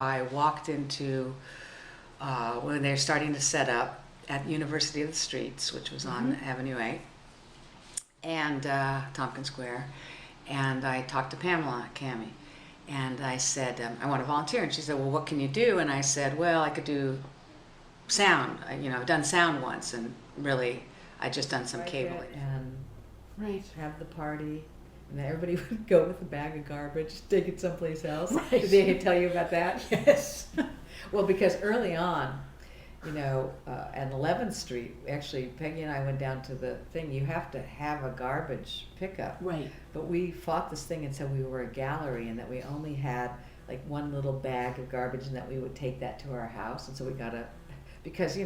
I walked into when they were starting to set up at University of the Streets, which was on Avenue 8 and Tompkins Square, and I talked to Pamela Cami, and I said, I want to volunteer, and she said, well, what can you do? And I said, well, I could do sound. I've done sound once, and really, I just done some cabling. And have the party, and then everybody would go with a bag of garbage, take it someplace else. Right. Did they tell you about that? Yes. Well, because early on, at 11th Street, actually, Peggy and I went down to the thing. You have to have a garbage pickup. Right. But we fought this thing and said we were a gallery and that we only had like one little bag of garbage and that we would take that to our house. And so we got because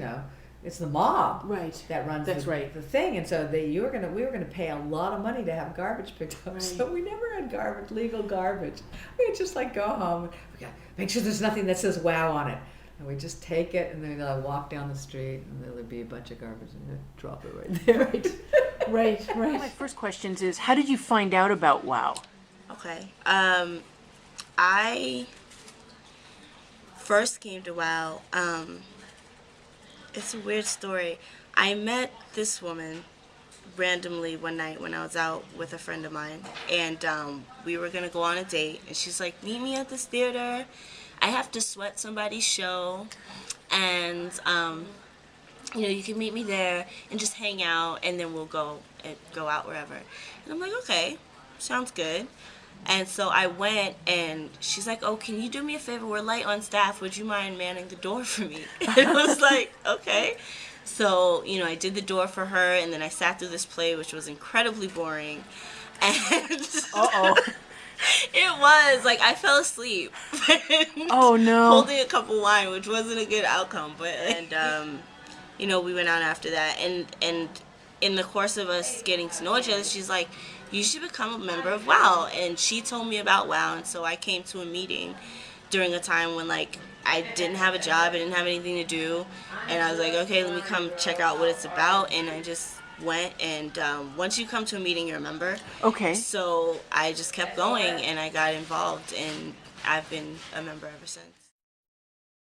it's the mob that runs the thing, and so we were gonna pay a lot of money to have garbage picked up. Right. So we never had legal garbage. We'd just go home and we got make sure there's nothing that says "wow" on it, and we just take it and then walk down the street and there'd be a bunch of garbage and they'd drop it right there. Right. My first question is, how did you find out about WOW? Okay. I first came to WOW. It's a weird story. I met this woman randomly one night when I was out with a friend of mine, and we were gonna go on a date, and she's like, meet me at this theater. I have to sweat somebody's show, and you can meet me there and just hang out, and then we'll go out wherever. And I'm like, okay, sounds good. And so I went, and she's like, oh, can you do me a favor? We're light on staff. Would you mind manning the door for me? And I was like, okay. So, I did the door for her, and then I sat through this play, which was incredibly boring. And it was, I fell asleep. Oh, no. Holding a cup of wine, which wasn't a good outcome. And we went out after that. And in the course of us getting to know each other, she's like, you should become a member of WOW. And she told me about WOW, and so I came to a meeting during a time when I didn't have a job, I didn't have anything to do, and I was like, okay, let me come check out what it's about. And I just went, and once you come to a meeting, you're a member. Okay. So I just kept going, and I got involved, and I've been a member ever since.